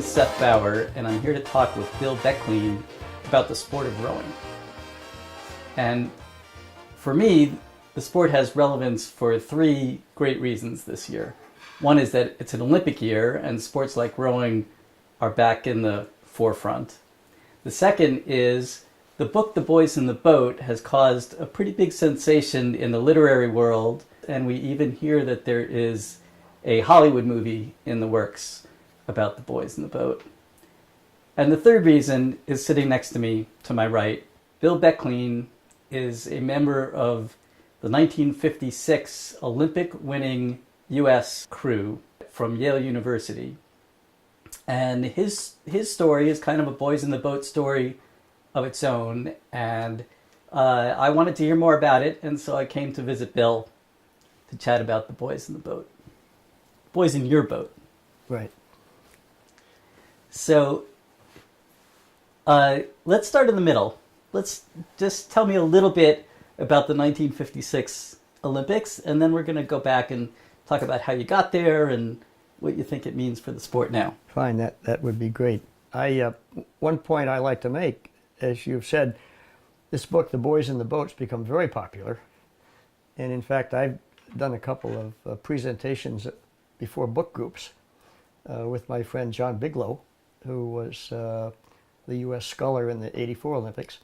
Seth Bauer, and I'm here to talk with Bill Becklean about the sport of rowing. And for me, the sport has relevance for three great reasons this year. One is that it's an Olympic year, and sports like rowing are back in the forefront. The second is the book The Boys in the Boat has caused a pretty big sensation in the literary world, and we even hear that there is a Hollywood movie in the works about the boys in the boat. And the third reason is sitting next to me, to my right. Bill Becklean is a member of the 1956 Olympic-winning U.S. crew from Yale University. And his story is kind of a boys in the boat story of its own. And I wanted to hear more about it, and so I came to visit Bill to chat about the boys in the boat. Boys in your boat. Right. So let's start in the middle. Let's just tell me a little bit about the 1956 Olympics, and then we're going to go back and talk about how you got there and what you think it means for the sport now. Fine, that would be great. One point I like to make, as you've said, this book, The Boys in the Boat, has become very popular. And in fact, I've done a couple of presentations before book groups with my friend John Bigelow, who was the U.S. sculler in the '84 Olympics,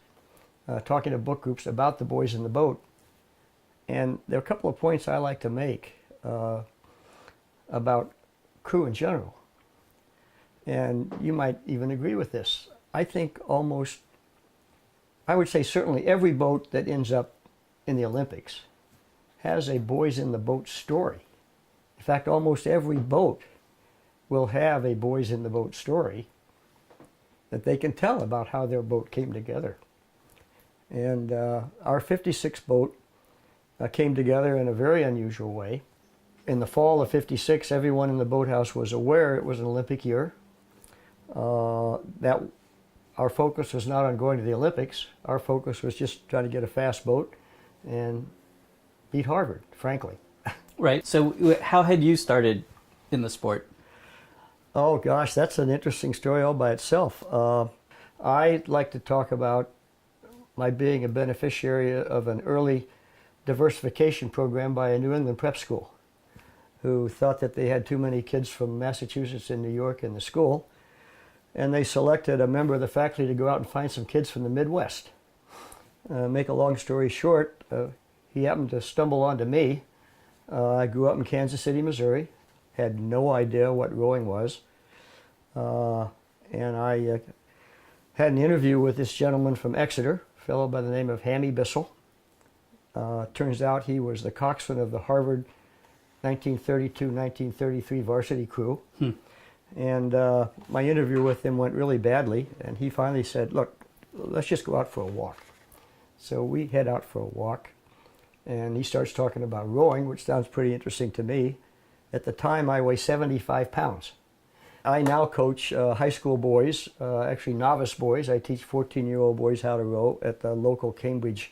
talking to book groups about the boys in the boat. And there are a couple of points I like to make about crew in general. And you might even agree with this. I think I would say certainly every boat that ends up in the Olympics has a boys in the boat story. In fact, almost every boat will have a boys in the boat story that they can tell about how their boat came together. And our 56 boat came together in a very unusual way. In the fall of '56, everyone in the boathouse was aware it was an Olympic year, that our focus was not on going to the Olympics. Our focus was just trying to get a fast boat and beat Harvard, frankly. Right. So how had you started in the sport? Oh gosh, that's an interesting story all by itself. I'd like to talk about my being a beneficiary of an early diversification program by a New England prep school, who thought that they had too many kids from Massachusetts and New York in the school, and they selected a member of the faculty to go out and find some kids from the Midwest. Make a long story short, he happened to stumble onto me. I grew up in Kansas City, Missouri, had no idea what rowing was, and I had an interview with this gentleman from Exeter, a fellow by the name of Hammy Bissell. Turns out he was the coxswain of the Harvard 1932-1933 varsity crew. And my interview with him went really badly, and he finally said, look, let's just go out for a walk. So we head out for a walk, and he starts talking about rowing, which sounds pretty interesting to me. At the time, I weigh 75 pounds. I now coach high school boys, actually novice boys. I teach 14-year-old boys how to row at the local Cambridge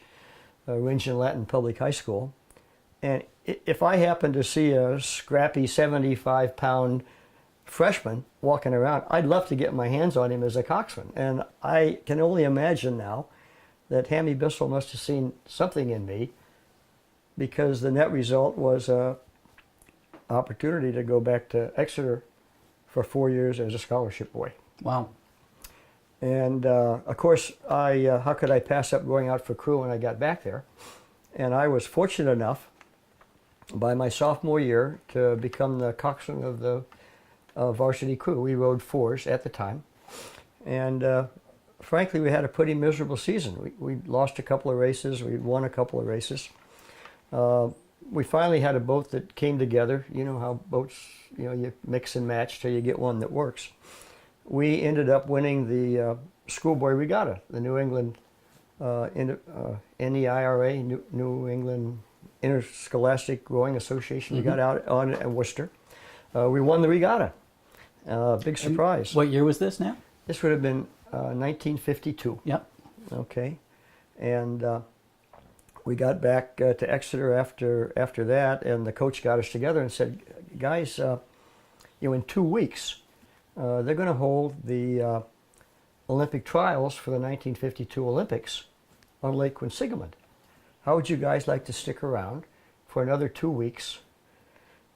Range and Latin Public High School. And if I happen to see a scrappy 75-pound freshman walking around, I'd love to get my hands on him as a coxswain. And I can only imagine now that Hammy Bissell must have seen something in me, because the net result was an opportunity to go back to Exeter for 4 years as a scholarship boy. Wow. And of course, how could I pass up going out for crew when I got back there? And I was fortunate enough by my sophomore year to become the coxswain of the varsity crew. We rowed fours at the time. And frankly, we had a pretty miserable season. We lost a couple of races. We won a couple of races. We finally had a boat that came together. You know how boats, you mix and match till you get one that works. We ended up winning the schoolboy regatta, the New England NEIRA, New England Interscholastic Rowing Association. We got out on at Worcester. We won the regatta. Big surprise. And what year was this now? This would have been 1952. Yep. Okay. And we got back to Exeter after that, and the coach got us together and said, guys, in 2 weeks, they're going to hold the Olympic trials for the 1952 Olympics on Lake Quinsigamond. How would you guys like to stick around for another 2 weeks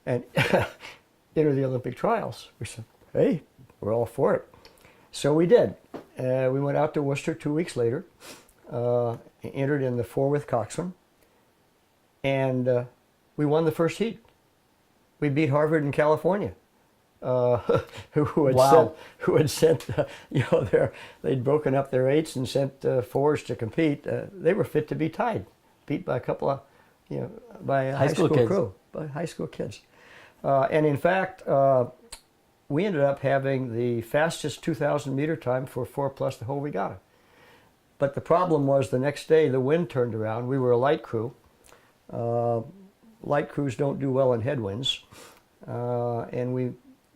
and enter the Olympic trials? We said, hey, we're all for it. So we did. We went out to Worcester 2 weeks later, entered in the 4 with coxswain, and we won the first heat. We beat Harvard in California, who had sent they'd broken up their 8s and sent 4s to compete. They were fit to be tied, beat by a couple of, by a high school kids. crew, by high school kids. And in fact, we ended up having the fastest 2,000 meter time for 4 plus the whole regatta. But the problem was the next day the wind turned around. We were a light crew. Light crews don't do well in headwinds, and we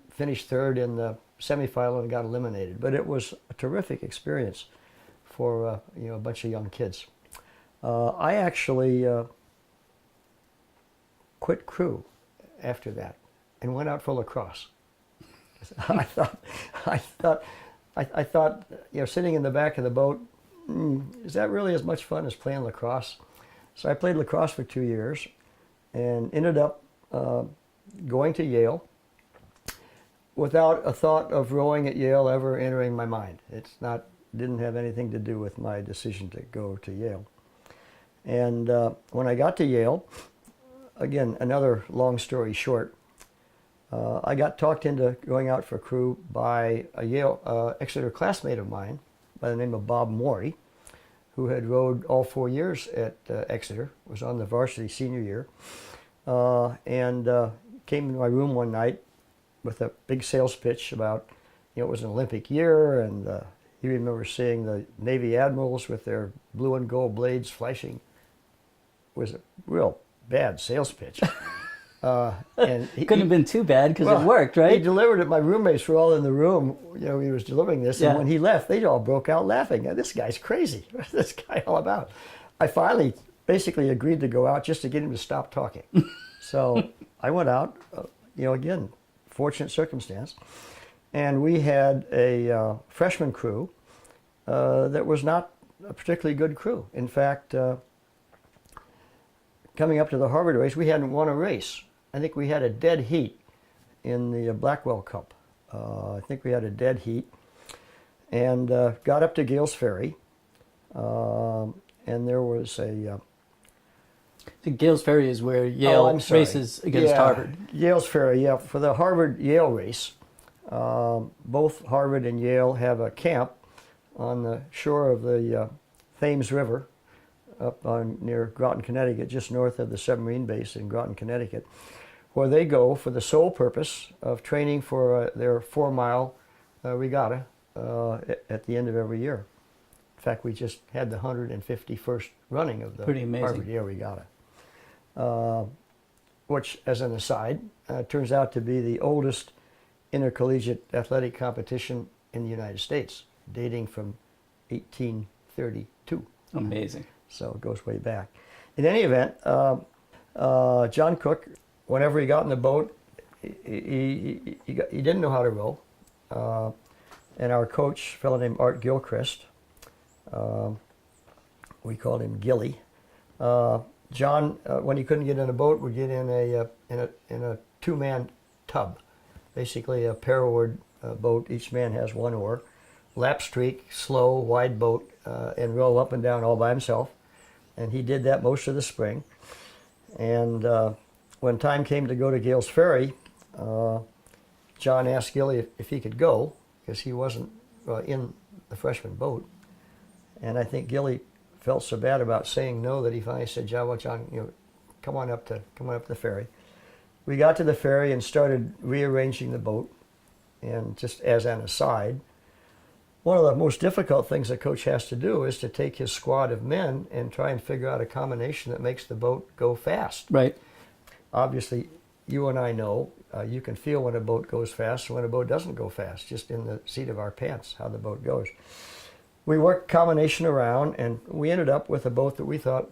finished 3rd in the semifinal and got eliminated. But it was a terrific experience for a bunch of young kids. I actually quit crew after that and went out for lacrosse. I thought, sitting in the back of the boat, is that really as much fun as playing lacrosse? So I played lacrosse for 2 years and ended up going to Yale without a thought of rowing at Yale ever entering my mind. Didn't have anything to do with my decision to go to Yale. And when I got to Yale, again, another long story short, I got talked into going out for crew by a Yale Exeter classmate of mine by the name of Bob Morey, who had rowed all 4 years at Exeter, was on the varsity senior year, and came into my room one night with a big sales pitch about, it was an Olympic year, and he remembers seeing the Navy admirals with their blue and gold blades flashing. It was a real bad sales pitch. And Couldn't have been too bad because it worked, right? He delivered it. My roommates were all in the room. He was delivering this, and when he left, they all broke out laughing. This guy's crazy. What's this guy all about? I finally basically agreed to go out just to get him to stop talking. So I went out. Again, fortunate circumstance, and we had a freshman crew that was not a particularly good crew. In fact, coming up to the Harvard race, we hadn't won a race. I think we had a dead heat in the Blackwell Cup. I think we had a dead heat, and got up to Gales Ferry, and there was a... Gales Ferry is where Yale races against Harvard. Gales Ferry, for the Harvard-Yale race. Both Harvard and Yale have a camp on the shore of the Thames River up near Groton, Connecticut, just north of the submarine base in Groton, Connecticut, where they go for the sole purpose of training for their 4-mile regatta at the end of every year. In fact, we just had the 151st running of the Harvard-Yale regatta, which, as an aside, turns out to be the oldest intercollegiate athletic competition in the United States, dating from 1832. Amazing. So it goes way back. In any event, John Cook, whenever he got in the boat, he didn't know how to row. And our coach, a fellow named Art Gilchrist, we called him Gilly. John, when he couldn't get in a boat, would get in a 2-man tub, basically a pair-oared boat. Each man has 1 oar, lap streak, slow, wide boat, and row up and down all by himself. And he did that most of the spring. And when time came to go to Gales Ferry, John asked Gilly if he could go, because he wasn't in the freshman boat. And I think Gilly felt so bad about saying no that he finally said, John, come on up to the ferry. We got to the ferry and started rearranging the boat. And just as an aside, one of the most difficult things a coach has to do is to take his squad of men and try and figure out a combination that makes the boat go fast. Right. Obviously, you and I know you can feel when a boat goes fast and when a boat doesn't go fast, just in the seat of our pants, how the boat goes. We worked combination around, and we ended up with a boat that we thought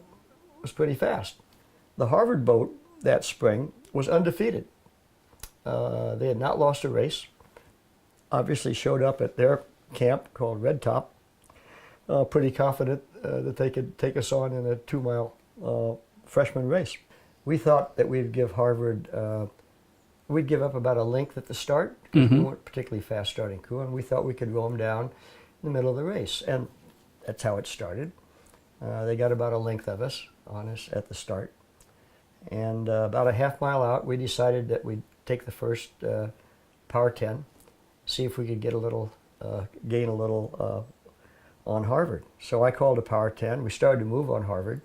was pretty fast. The Harvard boat that spring was undefeated. They had not lost a race. obviously showed up at their camp called Red Top, pretty confident that they could take us on in a 2-mile freshman race. We thought that we'd give Harvard, we'd give up about a length at the start because we weren't particularly fast starting crew, and we thought we could roll them down in the middle of the race. And that's how it started. They got about a length of us on us at the start. And about a half-mile out, we decided that we'd take the first Power 10, see if we could get a little, gain a little on Harvard. So I called a Power 10. We started to move on Harvard.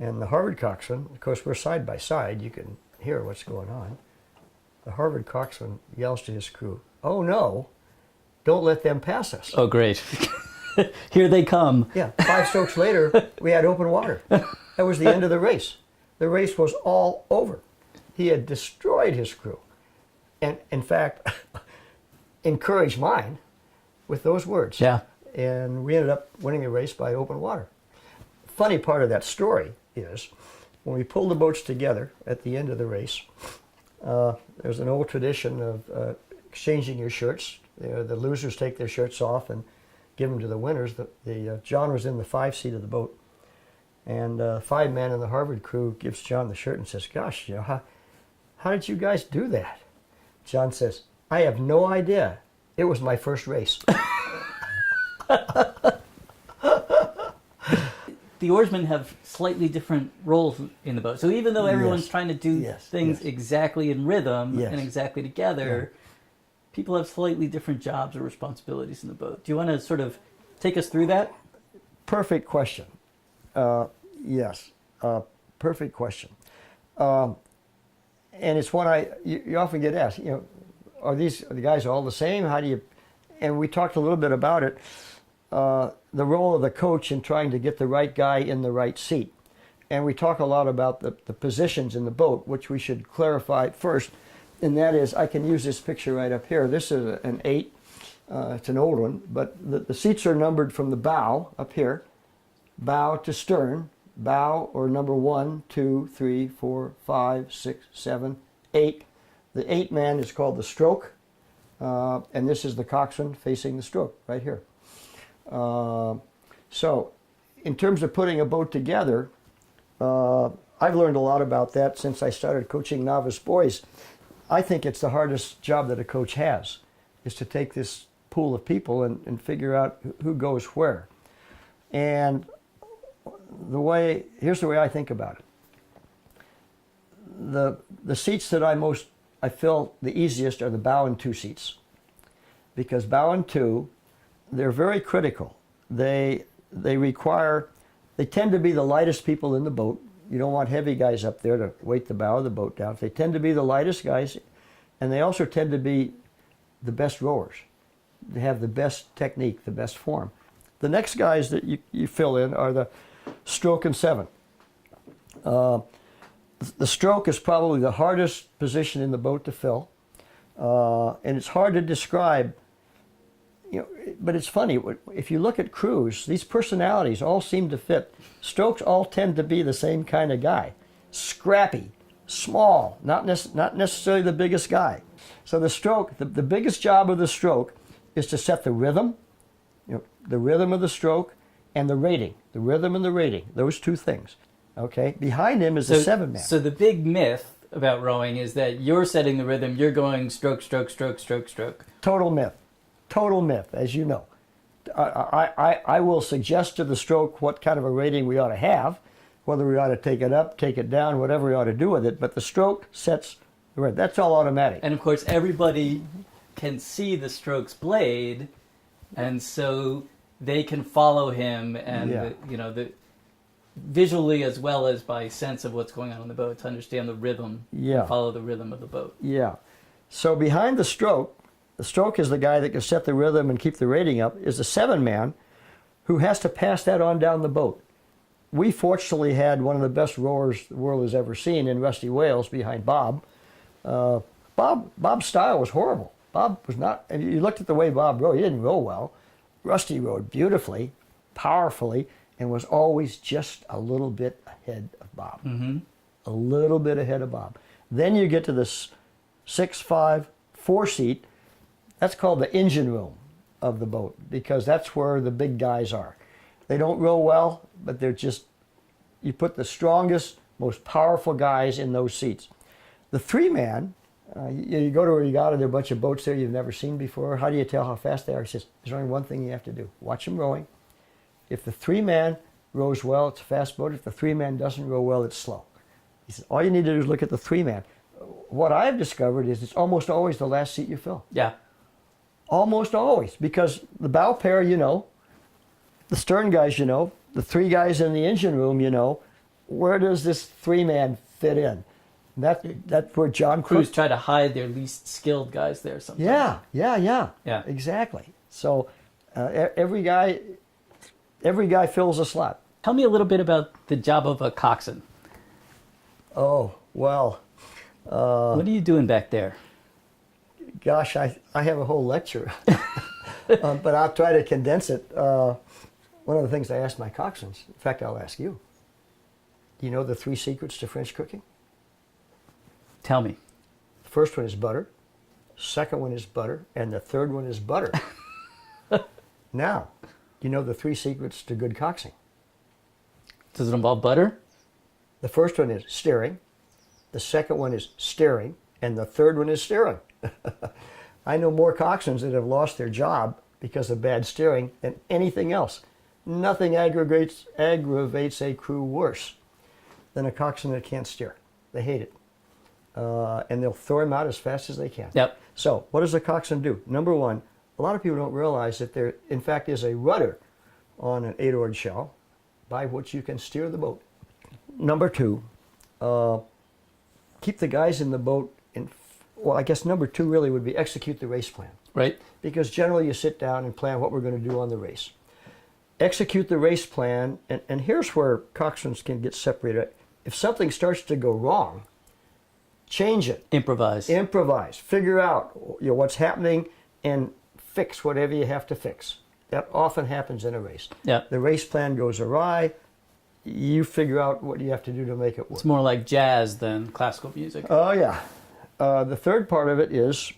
And the Harvard coxswain, of course, we're side by side. You can hear what's going on. The Harvard coxswain yells to his crew, "Oh no, don't let them pass us." Oh, great. Here they come. Yeah, 5 strokes later, we had open water. That was the end of the race. The race was all over. He had destroyed his crew. And in fact, encouraged mine with those words. Yeah. And we ended up winning the race by open water. Funny part of that story is when we pulled the boats together at the end of the race, there's an old tradition of exchanging your shirts. The losers take their shirts off and give them to the winners. John was in the 5 seat of the boat, and 5-man in the Harvard crew gives John the shirt and says, "Gosh, how did you guys do that?" John says, "I have no idea. It was my first race." The oarsmen have slightly different roles in the boat. So even though everyone's trying to do things exactly in rhythm and exactly together, people have slightly different jobs or responsibilities in the boat. Do you want to sort of take us through that? Perfect question. Yes, perfect question. And it's one you often get asked, are the guys all the same? How do you, and we talked a little bit about it, the role of the coach in trying to get the right guy in the right seat. And we talk a lot about the positions in the boat, which we should clarify first. And that is, I can use this picture right up here. This is an 8. It's an old one, but the seats are numbered from the bow up here, bow to stern, bow or number 1, 2, 3, 4, 5, 6, 7, 8. The 8-man is called the stroke, and this is the coxswain facing the stroke right here. So, in terms of putting a boat together, I've learned a lot about that since I started coaching novice boys. I think it's the hardest job that a coach has, is to take this pool of people and figure out who goes where. And here's the way I think about it. The seats that I feel the easiest are the bow and 2 seats. Because bow and 2, they're very critical. They tend to be the lightest people in the boat. You don't want heavy guys up there to weight the bow of the boat down. They tend to be the lightest guys, and they also tend to be the best rowers. They have the best technique, the best form. The next guys that you fill in are the stroke and 7. The stroke is probably the hardest position in the boat to fill, and it's hard to describe. But it's funny, if you look at crews, these personalities all seem to fit. Strokes all tend to be the same kind of guy. Scrappy, small, not necessarily the biggest guy. So the stroke, the biggest job of the stroke is to set the rhythm, the rhythm of the stroke, and the rating. The rhythm and the rating, those 2 things. Okay, behind him is the 7-man. So the big myth about rowing is that you're setting the rhythm, you're going stroke, stroke, stroke, stroke, stroke. Total myth. Total myth, as you know. I will suggest to the stroke what kind of a rating we ought to have, whether we ought to take it up, take it down, whatever we ought to do with it, but the stroke sets the rhythm. That's all automatic. And of course, everybody can see the stroke's blade, and so they can follow him, and visually as well as by sense of what's going on the boat to understand the rhythm, follow the rhythm of the boat. Yeah. So behind the stroke is the guy that can set the rhythm and keep the rating up, is the 7-man who has to pass that on down the boat. We fortunately had one of the best rowers the world has ever seen in Rusty Wales behind Bob. Bob's style was horrible. Bob was not, and you looked at the way Bob rowed, he didn't row well. Rusty rowed beautifully, powerfully, and was always just a little bit ahead of Bob. Mm-hmm. A little bit ahead of Bob. Then you get to the 6, 5, 4 seat. That's called the engine room of the boat because that's where the big guys are. They don't row well, but they're just, you put the strongest, most powerful guys in those seats. The three-man, you go to a regatta, there are a bunch of boats there you've never seen before. How do you tell how fast they are? He says, there's only one thing you have to do. Watch them rowing. If the three-man rows well, it's a fast boat. If the three-man doesn't row well, it's slow. He says, all you need to do is look at the three-man. What I've discovered is it's almost always the last seat you fill. Yeah. Almost always, because the bow pair, you know, the stern guys, you know, the three guys in the engine room, you know, where does this three-man fit in? That's where John Crews Cook... try to hide their least skilled guys there sometimes. Yeah, exactly. So every guy fills a slot. Tell me a little bit about the job of a coxswain. Oh, well... what are you doing back there? Gosh, I have a whole lecture, but I'll try to condense it. One of the things I ask my coxswains, in fact, I'll ask you. Do you know the 3 secrets to French cooking? Tell me. The first one is butter, second one is butter, and the third one is butter. Now, do you know the 3 secrets to good coxing? Does it involve butter? The first one is stirring, the second one is stirring, and the third one is stirring. I know more coxswains that have lost their job because of bad steering than anything else. Nothing aggravates a crew worse than a coxswain that can't steer. They hate it. And they'll throw him out as fast as they can. Yep. So what does a coxswain do? Number one, a lot of people don't realize that there, in fact, is a rudder on an 8-oared shell by which you can steer the boat. Number two, keep the guys in the boat in, well, I guess number two really would be execute the race plan. Right. Because generally you sit down and plan what we're going to do on the race. Execute the race plan, and here's where coxswains can get separated. If something starts to go wrong, change it. Improvise. Improvise. Figure out what's happening and fix whatever you have to fix. That often happens in a race. Yeah. The race plan goes awry. You figure out what you have to do to make it work. It's more like jazz than classical music. Oh, yeah. The third part of it is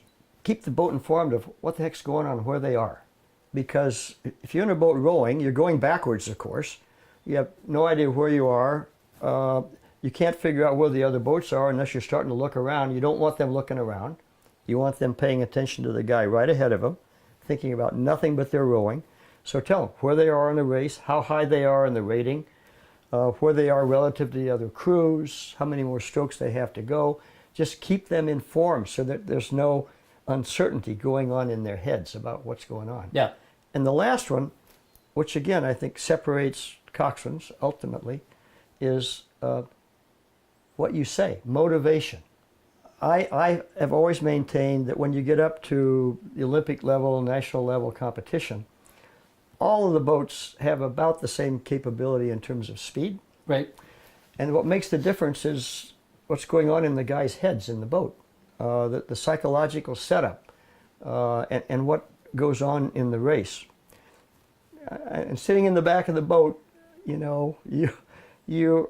keep the boat informed of what the heck's going on, where they are. Because if you're in a boat rowing, you're going backwards, of course. You have no idea where you are. You can't figure out where the other boats are unless you're starting to look around. You don't want them looking around. You want them paying attention to the guy right ahead of them, thinking about nothing but their rowing. So tell them where they are in the race, how high they are in the rating, where they are relative to the other crews, how many more strokes they have to go. Just keep them informed so that there's no uncertainty going on in their heads about what's going on. Yeah. And the last one, which again I think separates coxswains ultimately, is what you say, motivation. I have always maintained that when you get up to the Olympic level, national level competition, all of the boats have about the same capability in terms of speed. Right. And what makes the difference is what's going on in the guys' heads in the boat, the psychological setup, and what goes on in the race. And sitting in the back of the boat, you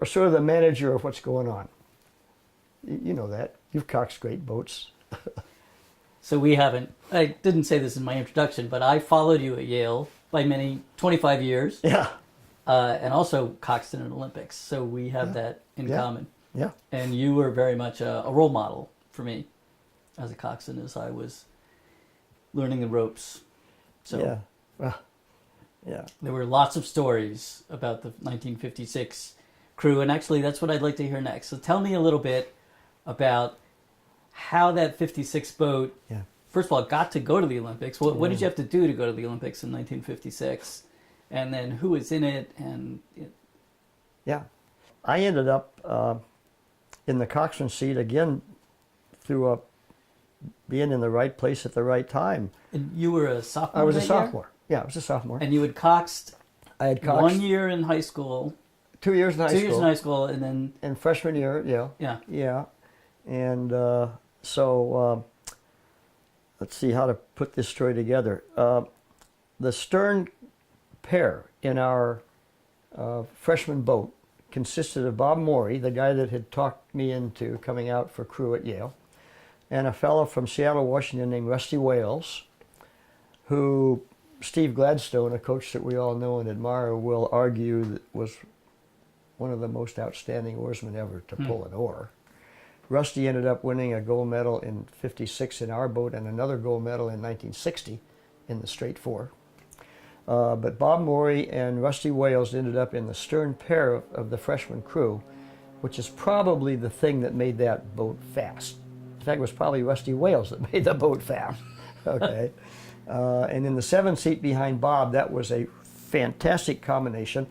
are sort of the manager of what's going on. You know that. You've coxed great boats. So I didn't say this in my introduction, but I followed you at Yale by 25 years. Yeah. And also coxed in an Olympics. So we have that in common. Yeah. And you were very much a role model for me as a coxswain as I was learning the ropes. So yeah. Well, yeah. There were lots of stories about the 1956 crew, and actually that's what I'd like to hear next. So tell me a little bit about how that 56 boat, first of all, got to go to the Olympics. What did you have to do to go to the Olympics in 1956? And then who was in it? Yeah. I ended up in the coxswain seat again through being in the right place at the right time. And you were a sophomore? I was a that sophomore. Year? Yeah, I was a sophomore. And you had coxed, I had coxed 1 year in high school. 2 years in high school. 2 years in high school, and then... And freshman year, Yeah. Yeah. And so let's see how to put this story together. The stern pair in our freshman boat consisted of Bob Morey, the guy that had talked me into coming out for crew at Yale, and a fellow from Seattle, Washington named Rusty Wales, who Steve Gladstone, a coach that we all know and admire, will argue that was one of the most outstanding oarsmen ever to pull an oar. Rusty ended up winning a gold medal in '56 in our boat and another gold medal in 1960 in the straight four. But Bob Morey and Rusty Wales ended up in the stern pair of the freshman crew, which is probably the thing that made that boat fast. In fact, it was probably Rusty Wales that made the boat fast. Okay. And in the 7 seat behind Bob, that was a fantastic combination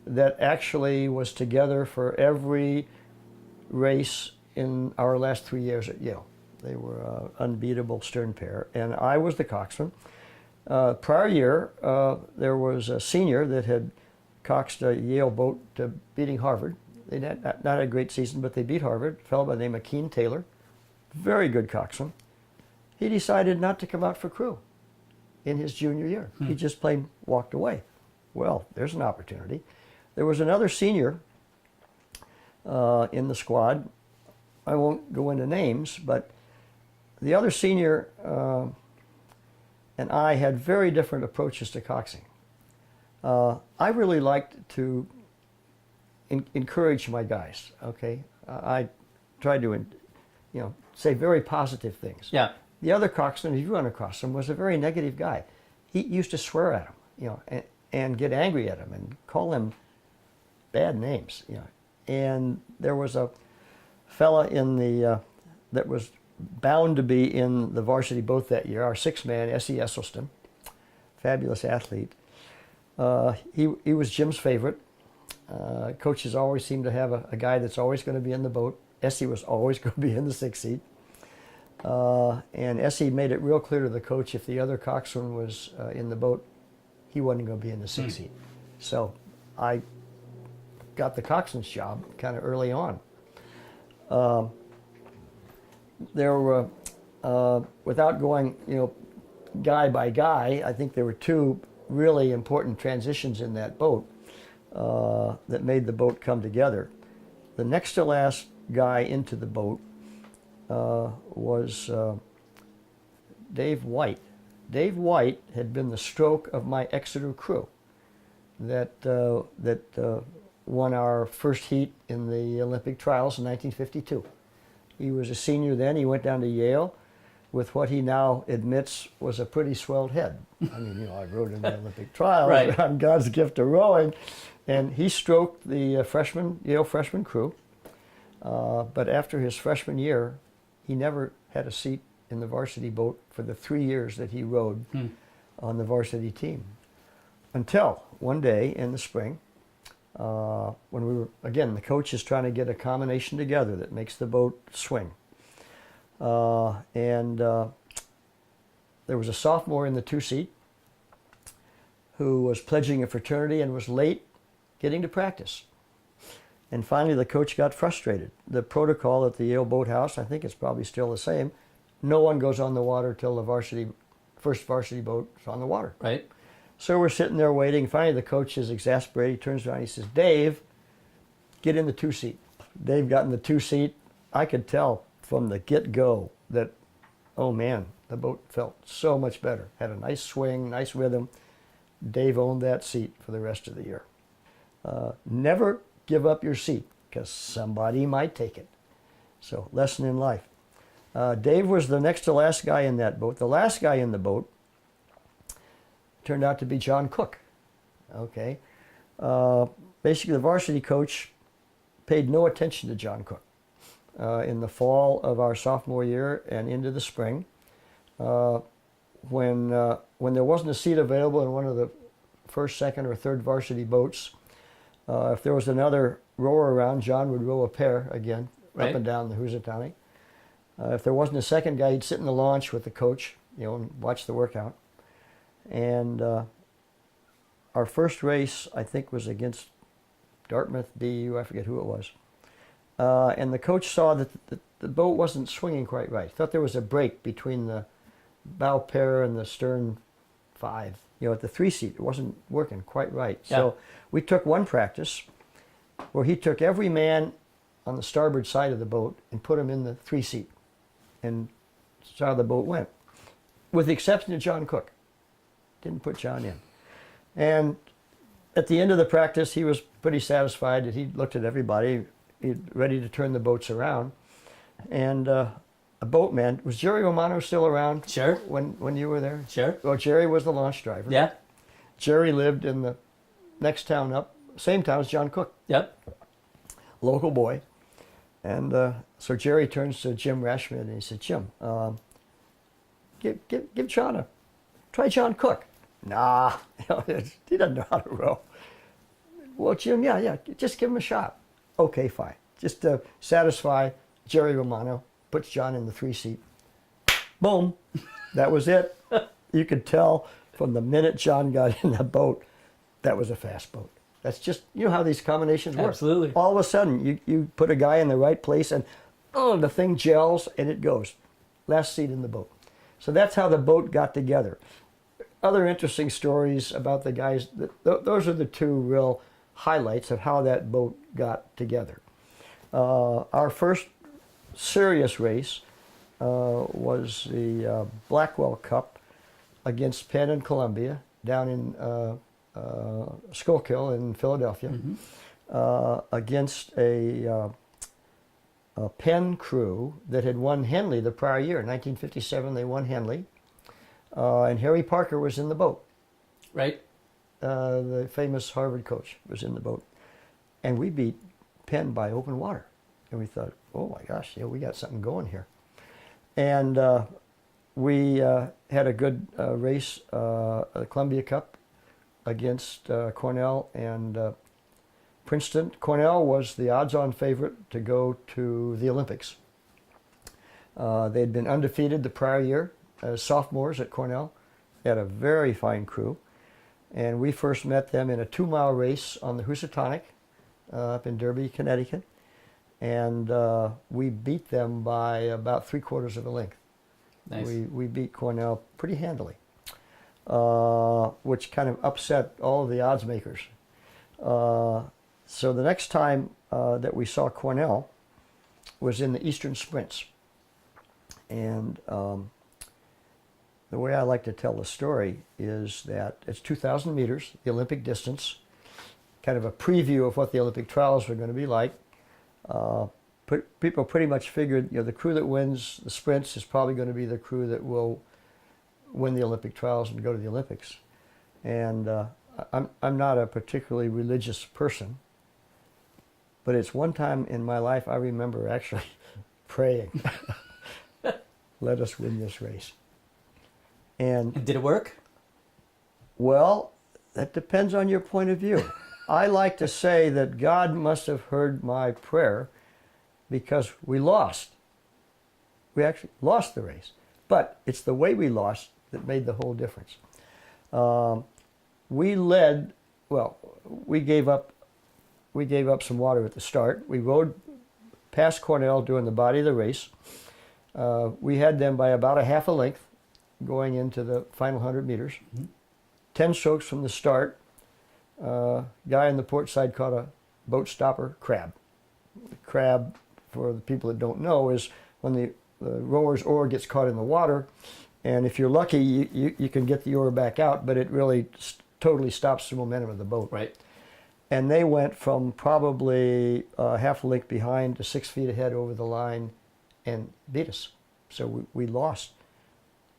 that actually was together for every race in our last 3 years at Yale. They were an unbeatable stern pair, and I was the coxswain. Prior year, there was a senior that had coxed a Yale boat to beating Harvard. They had not had a great season, but they beat Harvard, a fellow by the name of Keen Taylor, very good coxswain. He decided not to come out for crew in his junior year. He just plain walked away. Well, there's an opportunity. There was another senior in the squad. I won't go into names, but the other senior and I had very different approaches to coxing. I really liked to encourage my guys. Okay, I tried to, say very positive things. Yeah. The other coxswain, if you run across him, was a very negative guy. He used to swear at him, and get angry at him and call him bad names, And there was a fella in the that was bound to be in the varsity boat that year, our 6-man, S.E. Esselstyn, fabulous athlete. He was Jim's favorite. Coaches always seem to have a guy that's always going to be in the boat. S.E. was always going to be in the 6th seat. And S.E. made it real clear to the coach if the other coxswain was in the boat, he wasn't going to be in the 6th seat. So I got the coxswain's job kind of early on. There were, without going, guy by guy, I think there were 2 really important transitions in that boat that made the boat come together. The next to last guy into the boat was Dave White. Dave White had been the stroke of my Exeter crew that won our first heat in the Olympic trials in 1952. He was a senior then. He went down to Yale with what he now admits was a pretty swelled head. I mean, I rowed in the Olympic trials. Right. I'm God's gift to rowing. And he stroked the Yale freshman crew. But after his freshman year, he never had a seat in the varsity boat for the 3 years that he rowed on the varsity team. Until one day in the spring, when we were, again, the coach is trying to get a combination together that makes the boat swing. And there was a sophomore in the 2 seat who was pledging a fraternity and was late getting to practice. And finally the coach got frustrated. The protocol at the Yale Boathouse, I think it's probably still the same, no one goes on the water till the first varsity boat is on the water. Right. So we're sitting there waiting. Finally, the coach is exasperated. He turns around and he says, Dave, get in the 2 seat. Dave got in the 2 seat. I could tell from the get-go that, oh man, the boat felt so much better. Had a nice swing, nice rhythm. Dave owned that seat for the rest of the year. Never give up your seat because somebody might take it. So, lesson in life. Dave was the next to last guy in that boat. The last guy in the boat turned out to be John Cook. Okay. Basically, the varsity coach paid no attention to John Cook. In the fall of our sophomore year and into the spring, when there wasn't a seat available in one of the first, second, or third varsity boats, if there was another rower around, John would row a pair again, Right. up and down the Housatonic. If there wasn't a second guy, he'd sit in the launch with the coach, and watch the workout. And our first race, I think, was against Dartmouth BU, I forget who it was. And the coach saw that the boat wasn't swinging quite right. Thought there was a break between the bow pair and the stern 5. At the 3 seat, it wasn't working quite right. Yeah. So we took one practice where he took every man on the starboard side of the boat and put him in the 3 seat and saw how the boat went, with the exception of John Cook. Didn't put John in. And at the end of the practice, he was pretty satisfied that he looked at everybody, ready to turn the boats around. And a boatman, was Jerry Romano still around? Sure. When you were there? Sure. Well, Jerry was the launch driver. Yeah. Jerry lived in the next town up, same town as John Cook, Yep. local boy. And so Jerry turns to Jim Rashmid and he said, Jim, give John try John Cook. Nah, he doesn't know how to row. Well, Jim, yeah, just give him a shot. Okay, fine. Just to satisfy Jerry Romano, puts John in the 3-seat. Boom. That was it. You could tell from the minute John got in that boat, that was a fast boat. That's just, you know how these combinations work. Absolutely. All of a sudden, you put a guy in the right place and, the thing gels and it goes. Last seat in the boat. So that's how the boat got together. Other interesting stories about the guys, those are the two real highlights of how that boat got together. Our first serious race was the Blackwell Cup against Penn and Columbia down in Schuylkill in Philadelphia, against a Penn crew that had won Henley the prior year. In 1957, they won Henley. And Harry Parker was in the boat. Right. The famous Harvard coach was in the boat. And we beat Penn by open water. And we thought, oh my gosh, we got something going here. And we had a good race, the Columbia Cup, against Cornell and Princeton. Cornell was the odds-on favorite to go to the Olympics. They'd been undefeated the prior year as sophomores at Cornell. They had a very fine crew. And we first met them in a 2-mile race on the Housatonic up in Derby, Connecticut. And we beat them by about 3/4 of a length. Nice. We beat Cornell pretty handily, which kind of upset all of the odds makers. So the next time that we saw Cornell was in the Eastern Sprints. And the way I like to tell the story is that it's 2,000 meters, the Olympic distance, kind of a preview of what the Olympic trials are going to be like. People pretty much figured, the crew that wins the sprints is probably going to be the crew that will win the Olympic trials and go to the Olympics. And I'm not a particularly religious person, but it's one time in my life I remember actually praying, let us win this race. And did it work? Well, that depends on your point of view. I like to say that God must have heard my prayer because we lost. We actually lost the race. But it's the way we lost that made the whole difference. We led, we gave up some water at the start. We rode past Cornell during the body of the race. We had them by about a half a length going into the final 100 meters. 10 strokes from the start. Guy on the port side caught a boat stopper crab. The crab, for the people that don't know, is when the rower's oar gets caught in the water, and if you're lucky, you can get the oar back out, but it really totally stops the momentum of the boat. Right. And they went from probably half a length behind to 6 feet ahead over the line and beat us. So we lost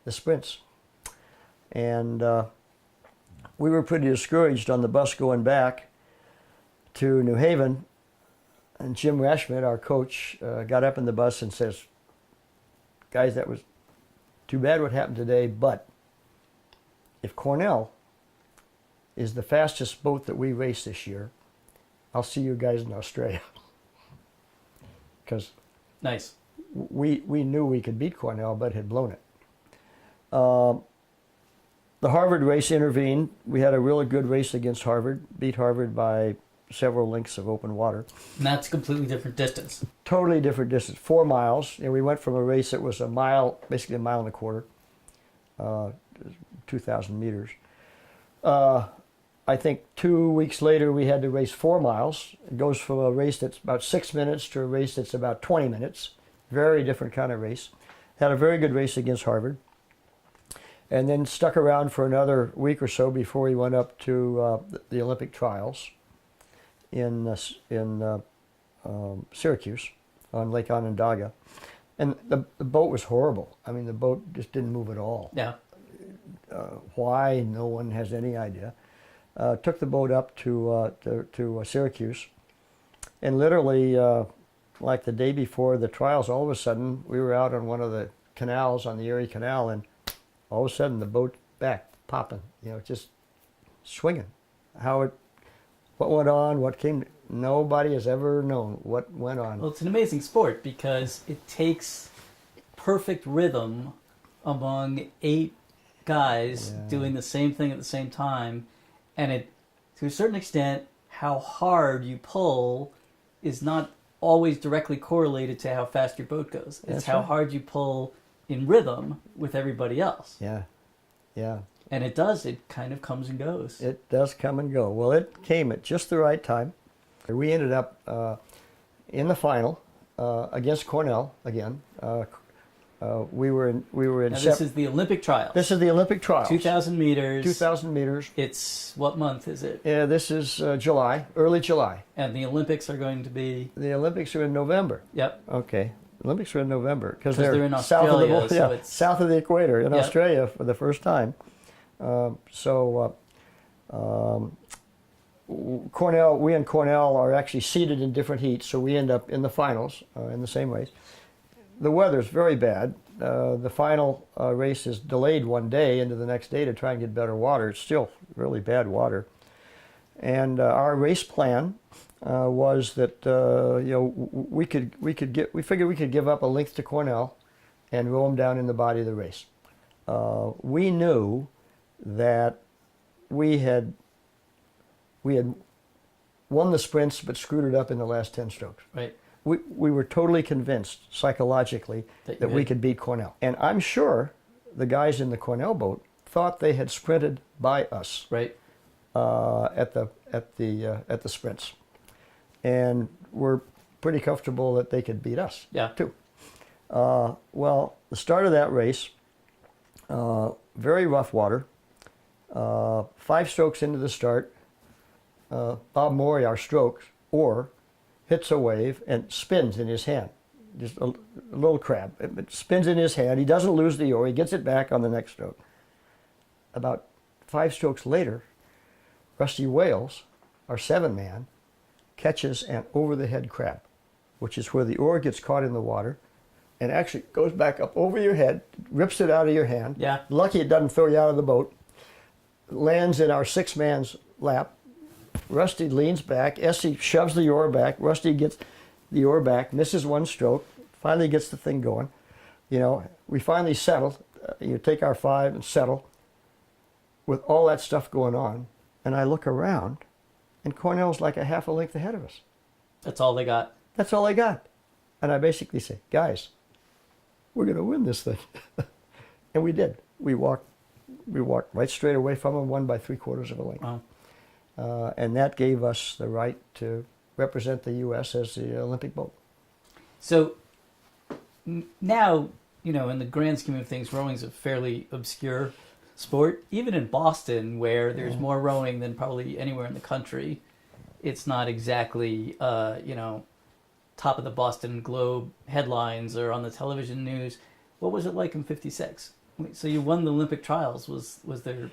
the sprints. And we were pretty discouraged on the bus going back to New Haven. And Jim Rashmid, our coach, got up in the bus and says, guys, that was too bad what happened today, but if Cornell is the fastest boat that we race this year, I'll see you guys in Australia. Because nice. We knew we could beat Cornell, but had blown it. The Harvard race intervened. We had a really good race against Harvard, beat Harvard by several lengths of open water. And that's a completely different distance. Totally different distance, 4 miles. And we went from a race that was a mile, basically a mile and a quarter, 2,000 meters. I think 2 weeks later we had to race 4 miles. It goes from a race that's about 6 minutes to a race that's about 20 minutes. Very different kind of race. Had a very good race against Harvard. and then stuck around for another week or so before he went up to the Olympic trials in Syracuse on Lake Onondaga. And the boat was horrible. I mean, the boat just didn't move at all. Yeah. Why? No one has any idea. Took the boat up to Syracuse, and literally, like the day before the trials, all of a sudden we were out on one of the canals on the Erie Canal, and all of a sudden the boat back popping, just swinging. What went on, what came, nobody has ever known what went on. Well, it's an amazing sport because it takes perfect rhythm among 8 guys doing the same thing at the same time, and it, to a certain extent, how hard you pull is not always directly correlated to how fast your boat goes. It's That's how right. hard you pull in rhythm with everybody else. Yeah, yeah. And it kind of comes and goes. It does come and go. Well, it came at just the right time. We ended up in the final against Cornell again. We were in. Now, this is the Olympic trials. This is the Olympic trials. 2,000 meters. 2,000 meters. It's, what month is it? Yeah, this is July, early July. And the Olympics are going to be... The Olympics are in November. Yep. Okay. Olympics are in November because they're in south Australia, of the, so it's... south of the equator in Yep. Australia for the first time. Cornell, we and Cornell are actually seated in different heats, so we end up in the finals in the same ways. The weather's very bad. The final race is delayed one day into the next day to try and get better water. It's still really bad water. And our race plan was that we figured we could give up a length to Cornell and row them down in the body of the race. We knew that we had won the sprints but screwed it up in the last 10 strokes. Right. We were totally convinced psychologically that we could beat Cornell. And I'm sure the guys in the Cornell boat thought they had sprinted by us. Right. At the sprints, and we're pretty comfortable that they could beat us. Yeah. Too. Well, the start of that race, very rough water. 5 strokes into the start, Bob Morey, our strokes, hits a wave and spins in his hand. Just a little crab. It spins in his hand. He doesn't lose the oar. He gets it back on the next stroke. About 5 strokes later, Rusty Wales, our 7-man, catches an over-the-head crab, which is where the oar gets caught in the water and actually goes back up over your head, rips it out of your hand. Yeah. Lucky it doesn't throw you out of the boat. Lands in our 6-man's lap. Rusty leans back. Essie shoves the oar back. Rusty gets the oar back, misses 1 stroke, finally gets the thing going. We finally settle. You take our 5 and settle with all that stuff going on. And I look around, and Cornell's like a half a length ahead of us. That's all they got. That's all I got. And I basically say, guys, we're going to win this thing. And we did. We walked right straight away from them, won by 3/4 of a length. Wow. And that gave us the right to represent the U.S. as the Olympic boat. So now, in the grand scheme of things, rowing's a fairly obscure sport. Even in Boston, where there's more rowing than probably anywhere in the country, it's not exactly, top of the Boston Globe headlines or on the television news. What was it like in '56? So you won the Olympic trials. Was there?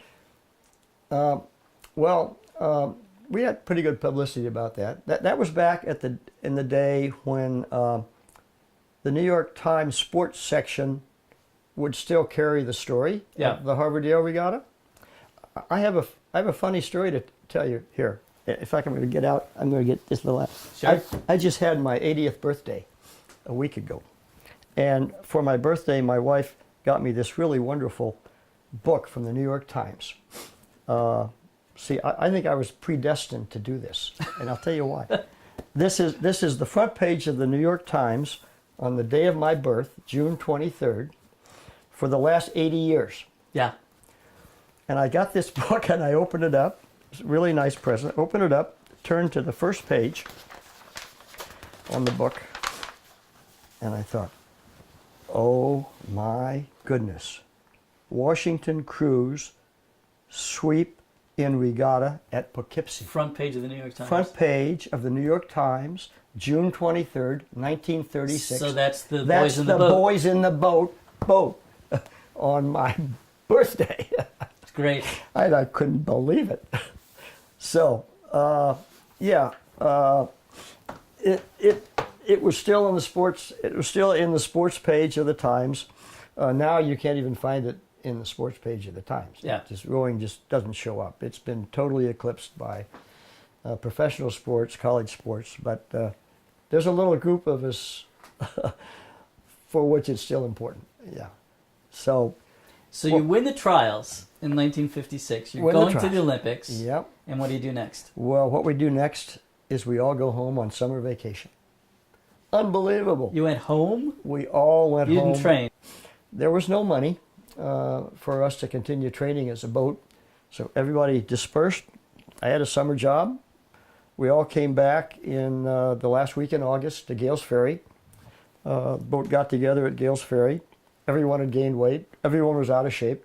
We had pretty good publicity about that. That was back in the day when the New York Times sports section would still carry the story of the Harvard Yale Regatta. I have a funny story to tell you here. In fact, I'm going to get out. I'm going to get this little out. Sure. I just had my 80th birthday a week ago, and for my birthday, my wife got me this really wonderful book from the New York Times. See, I think I was predestined to do this, and I'll tell you why. This is the front page of the New York Times on the day of my birth, June 23rd, for the last 80 years. Yeah. And I got this book and I opened it up. It's a really nice present. Open it up, turn to the first page on the book, and I thought, oh my goodness, Washington Crews sweep in regatta at Poughkeepsie. Front page of the New York Times. Front page of the New York Times, June 23rd, 1936. So that's the That's boys in the the boat. boys in the boat on my birthday. It's great. I couldn't believe it. So, it was still in the sports. It was still in the sports page of the Times. Now you can't even find it in the sports page of the Times. Yeah. Rowing just doesn't show up. It's been totally eclipsed by professional sports, college sports. But there's a little group of us for which it's still important. Yeah. So you win the trials in 1956. You're Win the going to trials. the Olympics. Yep. And what do you do next? Well, what we do next is we all go home on summer vacation. Unbelievable. You went home? We all went You home. didn't train. There was no money for us to continue training as a boat, so everybody dispersed. I had a summer job. We all came back in the last week in August to Gales Ferry. Boat got together at Gales Ferry. Everyone had gained weight. Everyone was out of shape.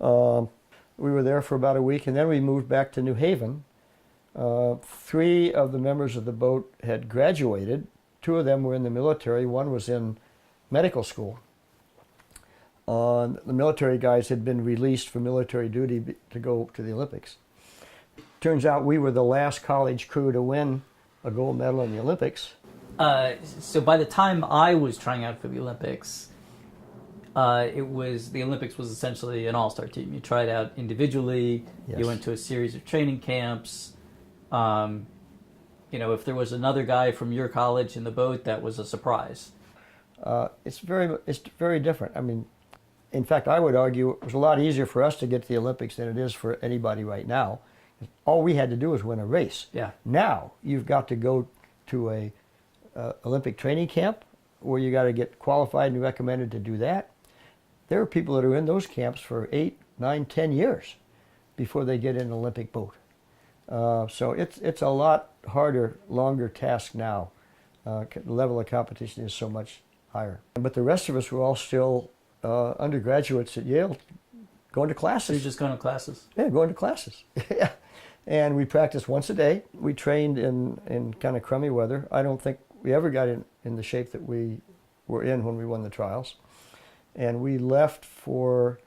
We were there for about a week, and then we moved back to New Haven. 3 of the members of the boat had graduated. 2 of them were in the military. 1 was in medical school. The military guys had been released for military duty to go to the Olympics. Turns out we were the last college crew to win a gold medal in the Olympics. So by the time I was trying out for the Olympics, the Olympics was essentially an all-star team. You tried out individually. Yes. You went to a series of training camps. If there was another guy from your college in the boat, that was a surprise. It's very different. I mean, in fact, I would argue it was a lot easier for us to get to the Olympics than it is for anybody right now. All we had to do was win a race. Yeah. Now you've got to go to a Olympic training camp where you got to get qualified and recommended to do that. There are people that are in those camps for 8, 9, 10 years before they get in an Olympic boat. So it's a lot harder, longer task now. The level of competition is so much higher. But the rest of us were all still undergraduates at Yale, going to So classes. you're just going to classes? Yeah, going to classes. Yeah. And we practiced once a day. We trained in kind of crummy weather. I don't think we ever got in the shape that we were in when we won the trials. And we left for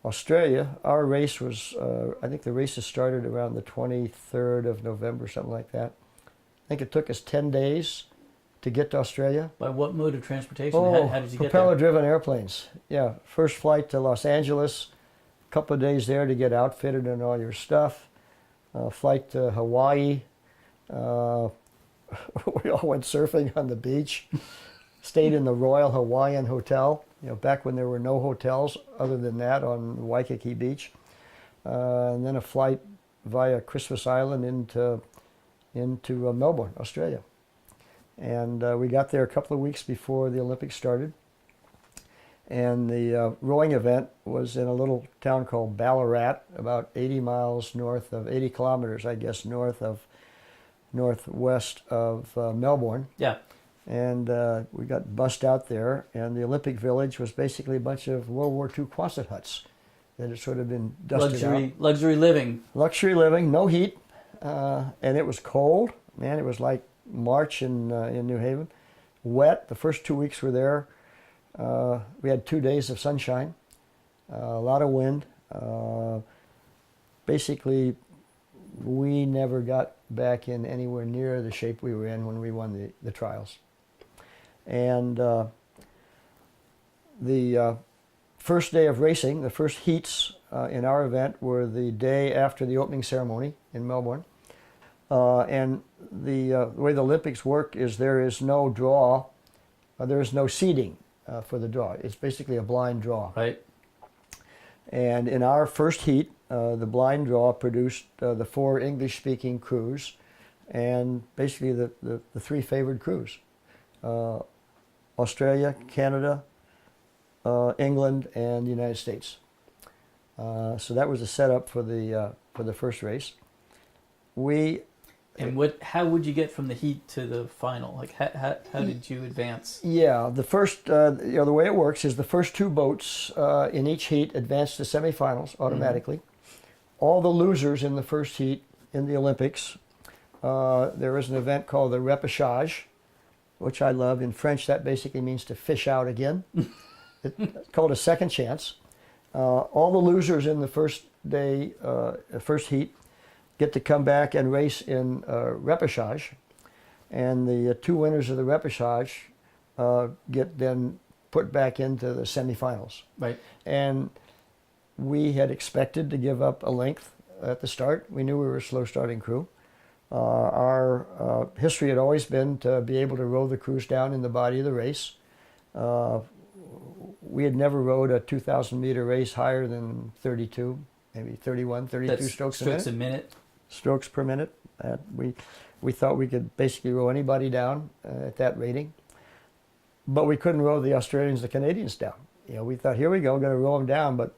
Australia. Our race was, I think the races started around the 23rd of November, something like that. I think it took us 10 days to get to Australia. By what mode of transportation? Oh, How did you get there? propeller-driven airplanes. Yeah, first flight to Los Angeles, a couple of days there to get outfitted and all your stuff. Flight to Hawaii. We all went surfing on the beach. Stayed in the Royal Hawaiian Hotel. Back when there were no hotels other than that on Waikiki Beach. And then a flight via Christmas Island into Melbourne, Australia. And we got there a couple of weeks before the Olympics started. And the rowing event was in a little town called Ballarat, about 80 kilometers, I guess, northwest of Melbourne. Yeah. And we got bussed out there, and the Olympic Village was basically a bunch of World War II Quonset huts that had sort of been dusted out. Luxury living. Luxury living, no heat, and it was cold. Man, it was like March in New Haven. Wet. The first 2 weeks were there. We had 2 days of sunshine, a lot of wind. Basically, we never got back in anywhere near the shape we were in when we won the trials. And the first day of racing, the first heats in our event were the day after the opening ceremony in Melbourne. And the way the Olympics work is there is no draw, there is no seeding for the draw. It's basically a blind draw. Right. And in our first heat, the blind draw produced the 4 English-speaking crews, and basically the 3 favored crews: Australia, Canada, England, and the United States. So that was the setup for the first race. We And how would you get from the heat to the final? Like, how did you advance? Yeah, the first, the way it works is the first two boats in each heat advance to semifinals automatically. Mm-hmm. All the losers in the first heat in the Olympics, there is an event called the repêchage, which I love. In French, that basically means to fish out again. It's called a second chance. All the losers in the first day, first heat, get to come back and race in repêchage, and the two winners of the repêchage get then put back into the semifinals. Right. And we had expected to give up a length at the start. We knew we were a slow starting crew. Our history had always been to be able to row the crews down in the body of the race. We had never rowed a 2,000 meter race higher than 32, maybe 31, 32 That's strokes a minute. Strokes per minute. We thought we could basically row anybody down at that rating, but we couldn't row the Australians, the Canadians down. We thought, here we go, going to row them down, but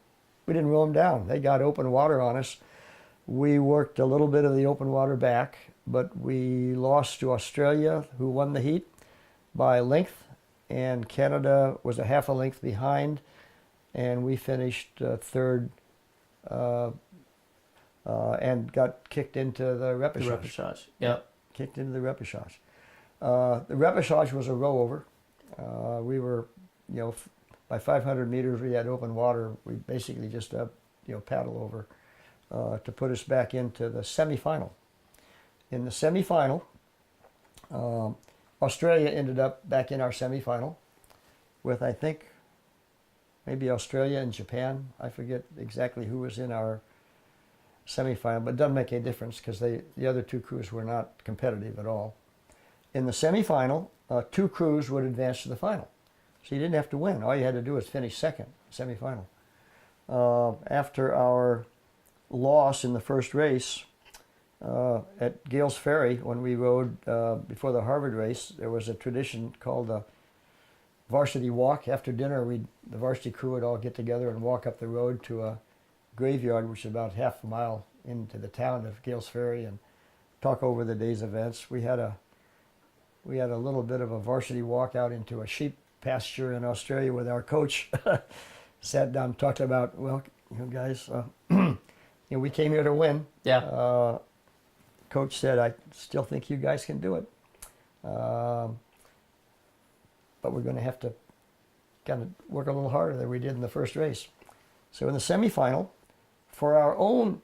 we didn't row them down. They got open water on us. We worked a little bit of the open water back, but we lost to Australia, who won the heat by a length, and Canada was a half a length behind, and we finished third. And got kicked into the repêchage. The repêchage, yeah. Kicked into the repêchage. The repêchage was a row over. We were, by 500 meters we had open water. We basically just, paddle over to put us back into the semifinal. In the semifinal, Australia ended up back in our semifinal with, I think, maybe Australia and Japan. I forget exactly who was in our semifinal, but it doesn't make any difference because the other two crews were not competitive at all. In the semifinal, two crews would advance to the final. So you didn't have to win. All you had to do was finish second, semifinal. After our loss in the first race at Gales Ferry, when we rode before the Harvard race, there was a tradition called the varsity walk. After dinner, the varsity crew would all get together and walk up the road to a graveyard, which is about half a mile into the town of Gales Ferry, and talk over the day's events. We had a little bit of a varsity walk out into a sheep pasture in Australia with our coach. Sat down, talked about, well, guys, we came here to win. Yeah. Coach said, I still think you guys can do it, but we're going to have to kind of work a little harder than we did in the first race. So in the semifinal, for our own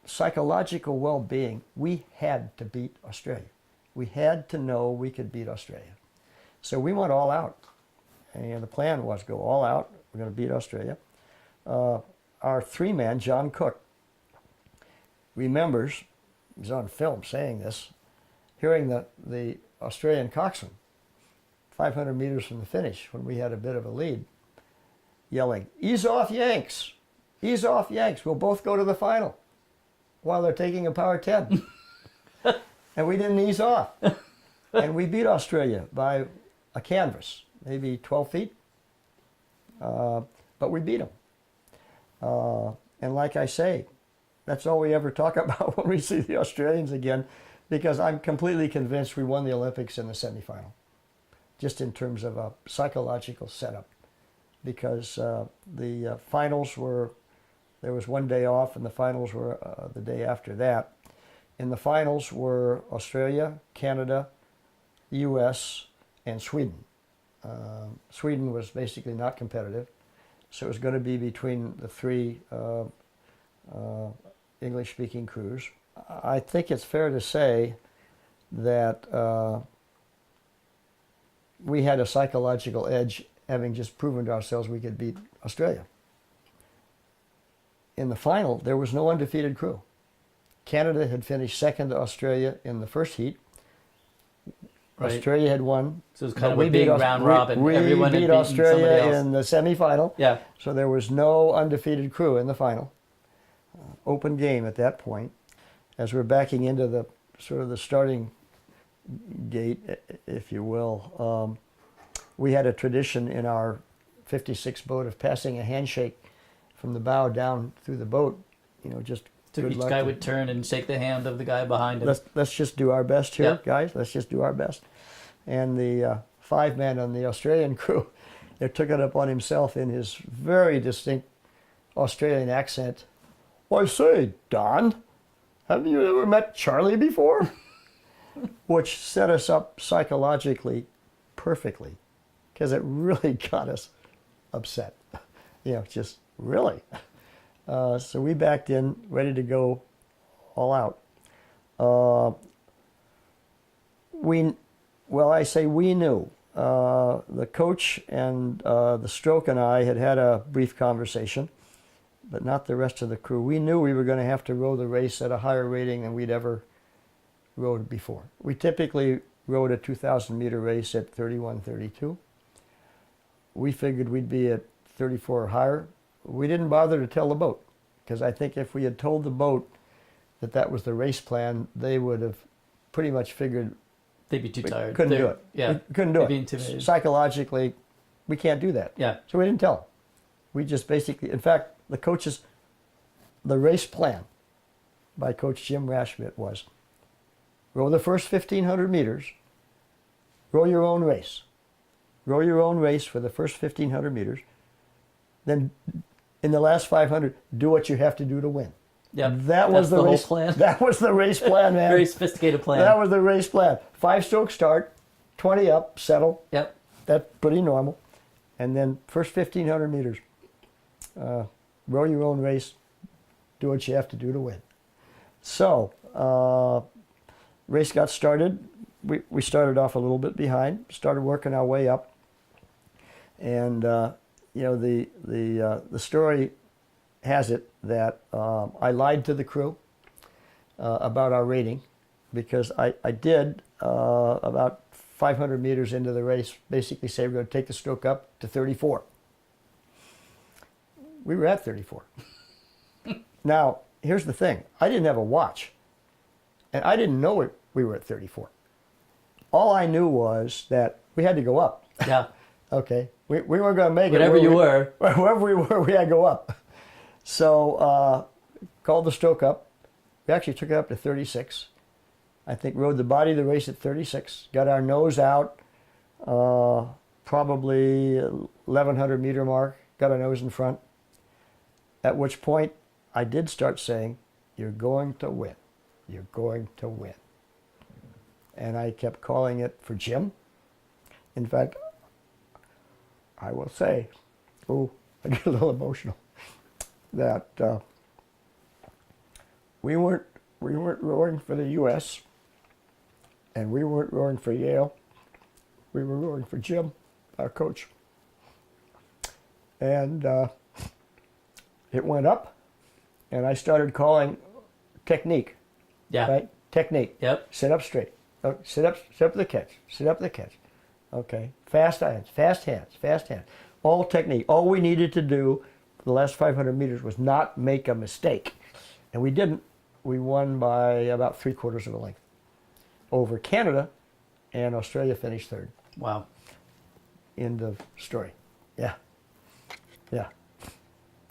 psychological well-being, we had to beat Australia. We had to know we could beat Australia. So we went all out. And the plan was go all out. We're going to beat Australia. Our three-man, John Cook, remembers, he's on film saying this, hearing the Australian coxswain 500 meters from the finish when we had a bit of a lead, yelling, "Ease off, Yanks! Ease off, Yanks! We'll both go to the final," while they're taking a power 10. And we didn't ease off. And we beat Australia by a canvas, maybe 12 feet. But we beat them. And like I say, that's all we ever talk about when we see the Australians again, because I'm completely convinced we won the Olympics in the semifinal, just in terms of a psychological setup. Because the finals were, there was one day off, and the finals were the day after that. In the finals were Australia, Canada, the U.S., and Sweden. Sweden was basically not competitive, so it was going to be between the three English-speaking crews. I think it's fair to say that we had a psychological edge, having just proven to ourselves we could beat Australia. In the final, there was no undefeated crew. Canada had finished second to Australia in the first heat. Right. Australia had won. So it was kind of a big round robin. Everyone beat Australia in the semifinal. Yeah. So there was no undefeated crew in the final. Open game at that point. As we're backing into the sort of the starting gate, if you will, we had a tradition in our 56 boat of passing a handshake from the bow down through the boat, just So Good each luck guy to- would turn and shake the hand of the guy behind him. Let's just do our best here, Yep. guys. Let's just do our best. And the 5-man on the Australian crew, they took it upon himself in his very distinct Australian accent. I say, Don, have you ever met Charlie before? Which set us up psychologically perfectly, because it really got us upset. Just really. So we backed in, ready to go all out. I say we knew. The coach and the stroke and I had a brief conversation, but not the rest of the crew. We knew we were going to have to row the race at a higher rating than we'd ever rowed before. We typically rowed a 2,000-meter race at 31:32. We figured we'd be at 34 or higher. We didn't bother to tell the boat, because I think if we had told the boat that that was the race plan, they would have pretty much figured They'd be too we tired. couldn't do it. Yeah. We couldn't do They'd it. be intimidated. Psychologically, we can't do that. Yeah. So we didn't tell them. We just basically, in fact, the race plan by Coach Jim Rashmit was row the first 1,500 meters, row your own race. Row your own race for the first 1,500 meters. Then in the last 500, do what you have to do to win. Yeah. That was the whole race plan. That was the race plan, man. Very sophisticated plan. That was the race plan. 5-stroke start, 20 up, settle. Yep. That's pretty normal. And then first 1,500 meters, row your own race, do what you have to do to win. So, race got started. We started off a little bit behind, started working our way up. And, the story has it that I lied to the crew about our rating, because I did, about 500 meters into the race, basically say we're going to take the stroke up to 34. We were at 34. Now, here's the thing. I didn't have a watch, and I didn't know we were at 34. All I knew was that we had to go up. Yeah. Okay? We weren't going to make Whatever it. you were. Wherever we were, we had to go up. So, called the stroke up. We actually took it up to 36. I think rode the body of the race at 36. Got our nose out, probably 1,100 meter mark. Got our nose in front. At which point, I did start saying, "You're going to win. You're going to win." And I kept calling it for Jim. In fact, I will say, I get a little emotional, that we weren't rowing for the U.S. and we weren't rowing for Yale. We were rowing for Jim, our coach. And it went up, and I started calling technique. Yeah. Right? Technique. Yep. Sit up straight. Sit up the catch. Sit up the catch. Okay. Fast hands. Fast hands. Fast hands. All technique. All we needed to do for the last 500 meters was not make a mistake. And we didn't. We won by about 3/4 of a length over Canada, and Australia finished third. Wow. End of story. Yeah. Yeah.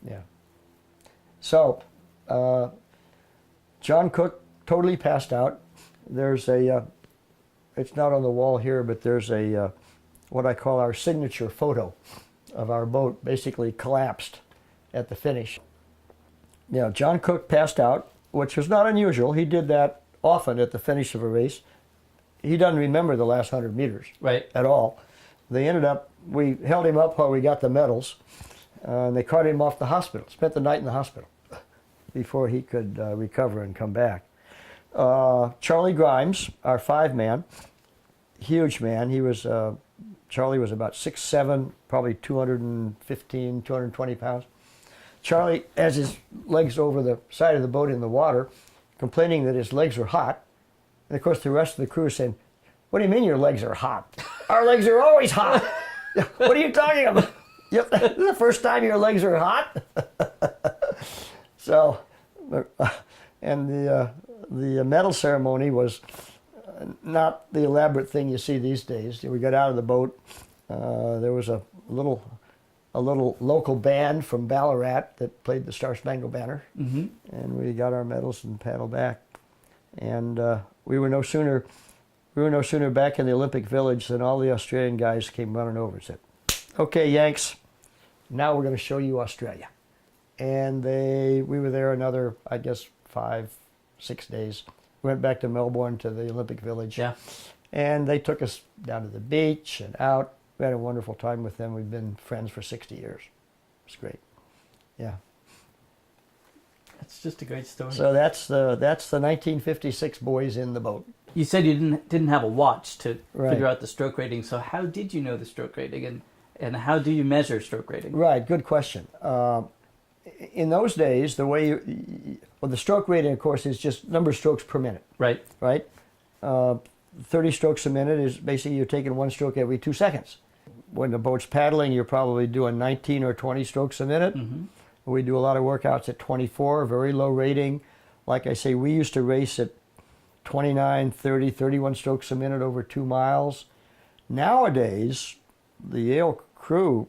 Yeah. So, John Cook totally passed out. There's it's not on the wall here, but there's what I call our signature photo of our boat basically collapsed at the finish. John Cook passed out, which was not unusual. He did that often at the finish of a race. He doesn't remember the last 100 meters Right. at all. We held him up while we got the medals, and they carted him off to the hospital, spent the night in the hospital before he could recover and come back. Charlie Grimes, our 5-man, huge man. Charlie was about 6'7", probably 215, 220 pounds. Charlie has his legs over the side of the boat in the water, complaining that his legs were hot. And of course the rest of the crew is saying, "What do you mean your legs are hot? Our legs are always hot." "What are you talking about? Yep, this is the first time your legs are hot." So, and the medal ceremony was not the elaborate thing you see these days. We got out of the boat. There was a little a little local band from Ballarat that played the Star Spangled Banner, and we got our medals and paddled back. And we were no sooner back in the Olympic Village than all the Australian guys came running over and said, "Okay, Yanks, now we're going to show you Australia." And we were there another, I guess, 5-6 days. Went back to Melbourne to the Olympic Village. Yeah. And they took us down to the beach and out. We had a wonderful time with them. We've been friends for 60 years. It's great. Yeah. That's just a great story. So that's the 1956 boys in the boat. You said you didn't have a watch to Right. figure out the stroke rating. So how did you know the stroke rating, and how do you measure stroke rating? Right, good question. In those days, the way the stroke rating, of course, is just number of strokes per minute. Right. Right? 30 strokes a minute is basically you're taking one stroke every 2 seconds. When the boat's paddling, you're probably doing 19 or 20 strokes a minute. We do a lot of workouts at 24, very low rating. Like I say, we used to race at 29, 30, 31 strokes a minute over 2 miles. Nowadays, the Yale crew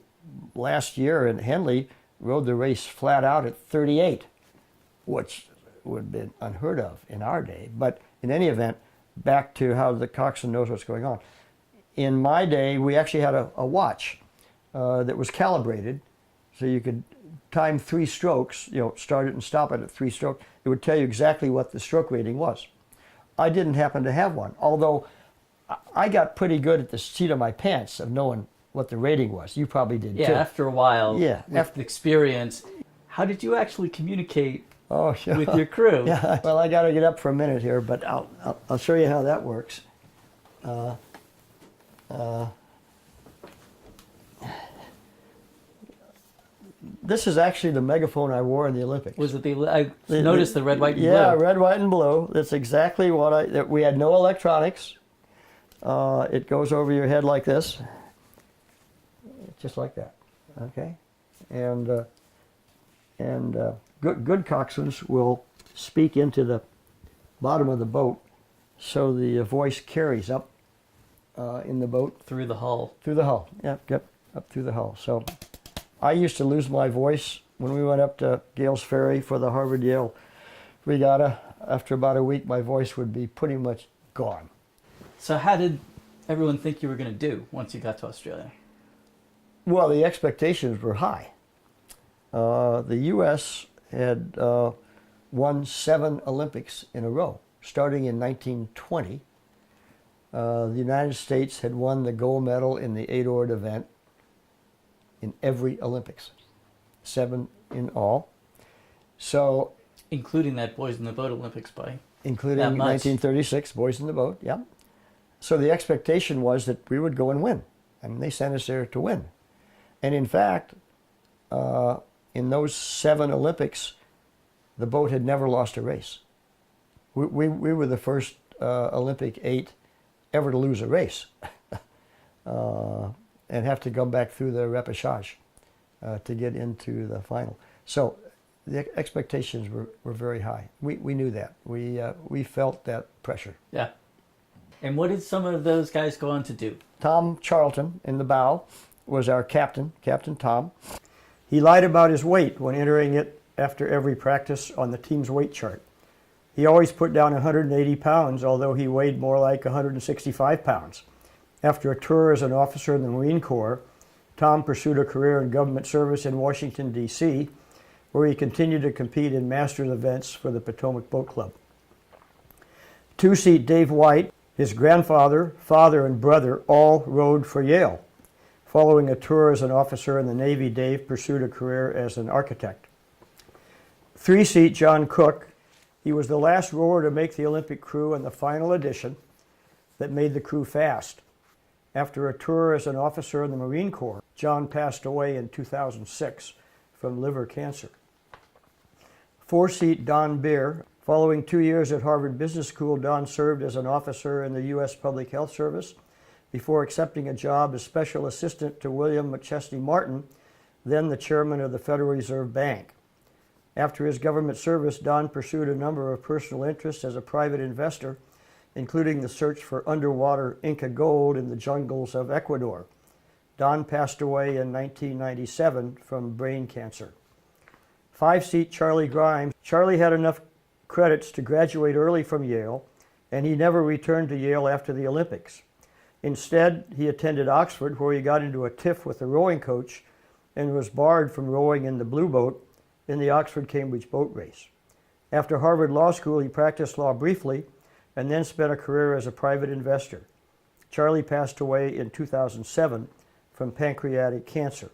last year in Henley rode the race flat out at 38, which would have been unheard of in our day. But in any event, back to how the coxswain knows what's going on. In my day, we actually had a watch that was calibrated, so you could time 3 strokes, start it and stop it at 3 strokes. It would tell you exactly what the stroke rating was. I didn't happen to have one, although I got pretty good at the seat of my pants of knowing what the rating was. You probably did Yeah, too. after a while, Yeah, with experience. How did you actually communicate sure. with your crew? Yeah, well, I got to get up for a minute here, but I'll show you how that works. This is actually the megaphone I wore in the Olympics. Was it I noticed the red, white, and blue. Yeah, red, white, and blue. That's exactly what we had no electronics. It goes over your head like this. Just like that. Okay? And good coxswains will speak into the bottom of the boat so the voice carries up in the boat. Through the hull. Through the hull. Yeah, up through the hull. So I used to lose my voice when we went up to Gales Ferry for the Harvard-Yale regatta. After about a week, my voice would be pretty much gone. So how did everyone think you were going to do once you got to Australia? Well, the expectations were high. The U.S. had won 7 Olympics in a row, starting in 1920. The United States had won the gold medal in the 8-oared event in every Olympics, 7 in all. So, including that Boys in the Boat Olympics by including that much. 1936 Boys in the Boat, yeah. So the expectation was that we would go and win. I mean, they sent us there to win. And in fact, in those 7 Olympics, the boat had never lost a race. We were the first Olympic 8 ever to lose a race and have to come back through the repechage to get into the final. So the expectations were very high. We knew that. We felt that pressure. Yeah. And what did some of those guys go on to do? Tom Charlton in the bow was our captain, Captain Tom. He lied about his weight when entering it after every practice on the team's weight chart. He always put down 180 pounds, although he weighed more like 165 pounds. After a tour as an officer in the Marine Corps, Tom pursued a career in government service in Washington, D.C., where he continued to compete in Masters events for the Potomac Boat Club. 2-seat Dave White, his grandfather, father, and brother all rode for Yale. Following a tour as an officer in the Navy, Dave pursued a career as an architect. 3-seat John Cook, he was the last rower to make the Olympic crew in the final edition that made the crew fast. After a tour as an officer in the Marine Corps, John passed away in 2006 from liver cancer. 4-seat Don Beer. Following 2 years at Harvard Business School, Don served as an officer in the U.S. Public Health Service before accepting a job as special assistant to William McChesney Martin, then the chairman of the Federal Reserve Bank. After his government service, Don pursued a number of personal interests as a private investor, including the search for underwater Inca gold in the jungles of Ecuador. Don passed away in 1997 from brain cancer. 5-seat Charlie Grimes. Charlie had enough credits to graduate early from Yale, and he never returned to Yale after the Olympics. Instead, he attended Oxford, where he got into a tiff with the rowing coach and was barred from rowing in the Blue Boat in the Oxford-Cambridge boat race. After Harvard Law School, he practiced law briefly and then spent a career as a private investor. Charlie passed away in 2007 from pancreatic cancer.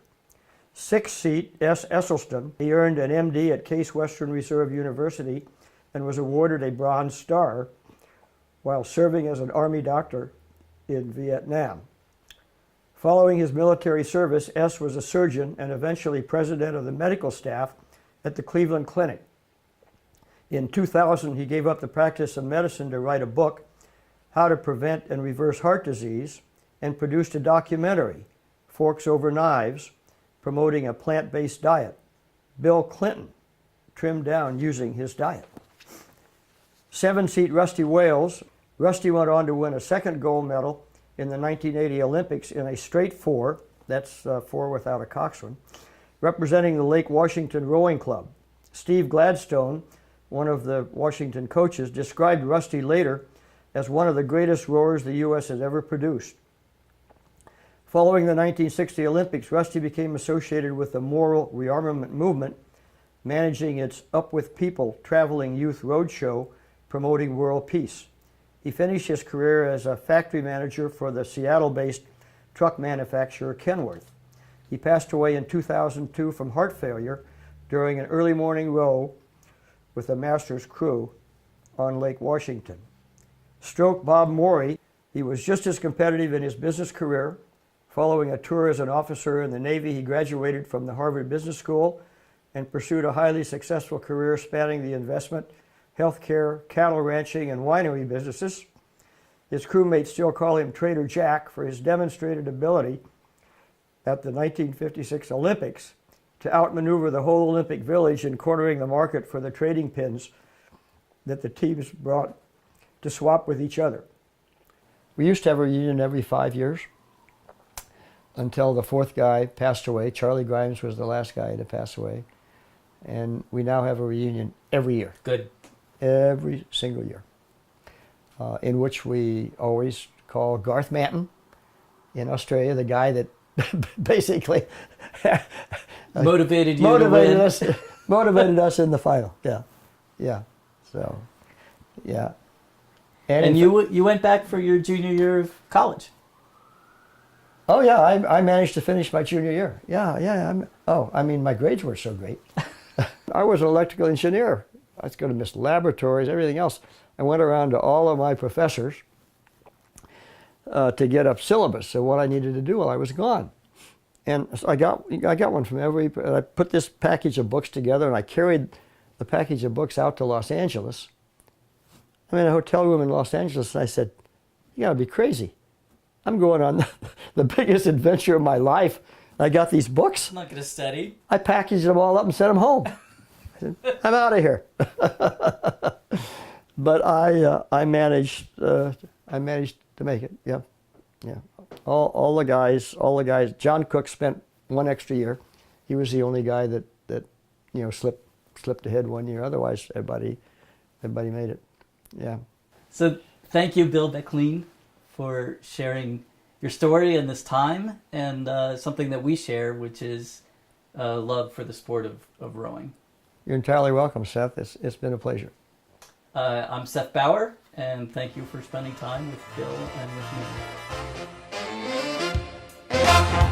6-seat S. Esselstyn. He earned an MD at Case Western Reserve University and was awarded a Bronze Star while serving as an Army doctor in Vietnam. Following his military service, S. was a surgeon and eventually president of the medical staff at the Cleveland Clinic. In 2000, he gave up the practice of medicine to write a book, How to Prevent and Reverse Heart Disease, and produced a documentary, Forks Over Knives, promoting a plant-based diet. Bill Clinton trimmed down using his diet. 7-seat Rusty Wales. Rusty went on to win a second gold medal in the 1980 Olympics in a straight 4, that's 4 without a coxswain, representing the Lake Washington Rowing Club. Steve Gladstone, one of the Washington coaches, described Rusty later as one of the greatest rowers the U.S. has ever produced. Following the 1960 Olympics, Rusty became associated with the Moral Rearmament Movement, managing its Up With People traveling youth roadshow promoting world peace. He finished his career as a factory manager for the Seattle-based truck manufacturer Kenworth. He passed away in 2002 from heart failure during an early morning row with a master's crew on Lake Washington. Stroke Bob Morey. He was just as competitive in his business career. Following a tour as an officer in the Navy, he graduated from the Harvard Business School and pursued a highly successful career spanning the investment, healthcare, cattle ranching, and winery businesses. His crewmates still call him Trader Jack for his demonstrated ability at the 1956 Olympics to outmaneuver the whole Olympic Village in cornering the market for the trading pins that the teams brought to swap with each other. We used to have a reunion every 5 years until the fourth guy passed away. Charlie Grimes was the last guy to pass away. And we now have a reunion every year. Good. Every single year. In which we always call Garth Manton in Australia, the guy that basically motivated us in the final. Yeah. So, yeah. And you went back for your junior year of college. Oh yeah, I managed to finish my junior year. Yeah. My grades were so great. I was an electrical engineer. I was going to miss laboratories, everything else. I went around to all of my professors to get up syllabus of what I needed to do while I was gone. And so I got one from I put this package of books together, and I carried the package of books out to Los Angeles. I'm in a hotel room in Los Angeles, and I said, "You gotta be crazy. I'm going on the biggest adventure of my life. I got these books. I'm not going to study." I packaged them all up and sent them home. I said, "I'm out of here." But I managed to make it. Yeah. All the guys. John Cook spent one extra year. He was the only guy that slipped ahead 1 year. Otherwise, everybody made it. Yeah. So thank you, Bill Becklean, for sharing your story and this time, and something that we share, which is love for the sport of rowing. You're entirely welcome, Seth. It's been a pleasure. I'm Seth Bauer, and thank you for spending time with Bill and with me.